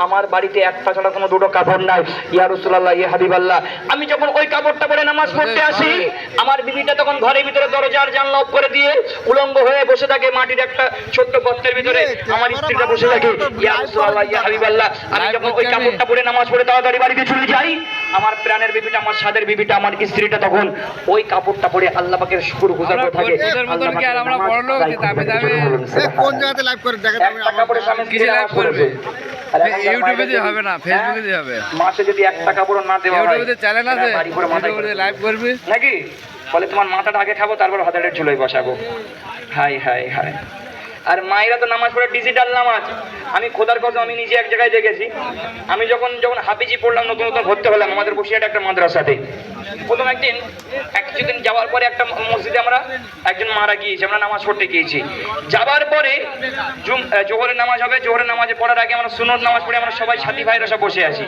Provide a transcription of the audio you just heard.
আমার বাড়িতে একটা ছাড়া কোনো দুটো কাপড় নাই। ইয়া রাসূলুল্লাহ, ইয়া হাবিবাল্লাহ, আমি যখন ওই কাপড়টা পরে নামাজ পড়তে আসি, আমার বিবিটা তখন ঘরের ভিতরে দরজার জানলা অফ করে দিয়ে উলঙ্গ হয়ে বসে থাকে মাটির একটা ছোট্ট গর্তের ভিতরে। আমার স্ত্রীটা বসে থাকে। ইয়া রাসূলুল্লাহ, ইয়া হাবিবাল্লাহ, আমি যখন ওই কাপড়টা পরে নামাজ পড়ে তাড়াতাড়ি বাড়িতে চলে যাই, আমার প্রাণের বিবিটা, আমার সাদের বিবিটা, আমার স্ত্রীটা তখন ওই কাপড়টা পরে আল্লাহ পাকের শুকর গুজার করে থাকে। মতন কি আর আমরা বড় লোক যে দাবি দাবি কোন জায়গাতে লাইভ করে দেখা যাবে? একটা কাপড়ে স্বামী স্ত্রী নামাজ পড়বে। ইউটিউবে দিয়ে হবে না, ফেসবুকে দিয়ে হবে। মাসে যদি একটা কাপড় না দেওয়া হয়, ইউটিউবে চ্যানেল আছে, বাড়ি করে মাথায় ইউটিউবে লাইভ করবি নাকি? বলে তোমার মাথাটা আগে খাবো, তারপর হাতের চুলোয় বসাবো। High high high. আর মায়েরা তো নামাজ পড়ে ডিজিটাল নামাজ। আমি খোদার কথা আমি নিজে এক জায়গায় দেখেছি। আমি যখন হাফিজি পড়লাম, নতুন নতুন ভর্তি হলাম আমাদের বসিরহাটে একটা মাদ্রাসাতে। প্রথম কিছুদিন যাওয়ার পরে একটা মসজিদে আমরা একজন মারা গিয়েছি, আমরা নামাজ পড়তে গিয়েছি। যাবার পরে জোহরের নামাজ হবে, জোহরের নামাজে পড়ার আগে আমরা সুন্নত নামাজ পড়ে আমরা সবাই সাথী ভাইরা সব বসে আছি।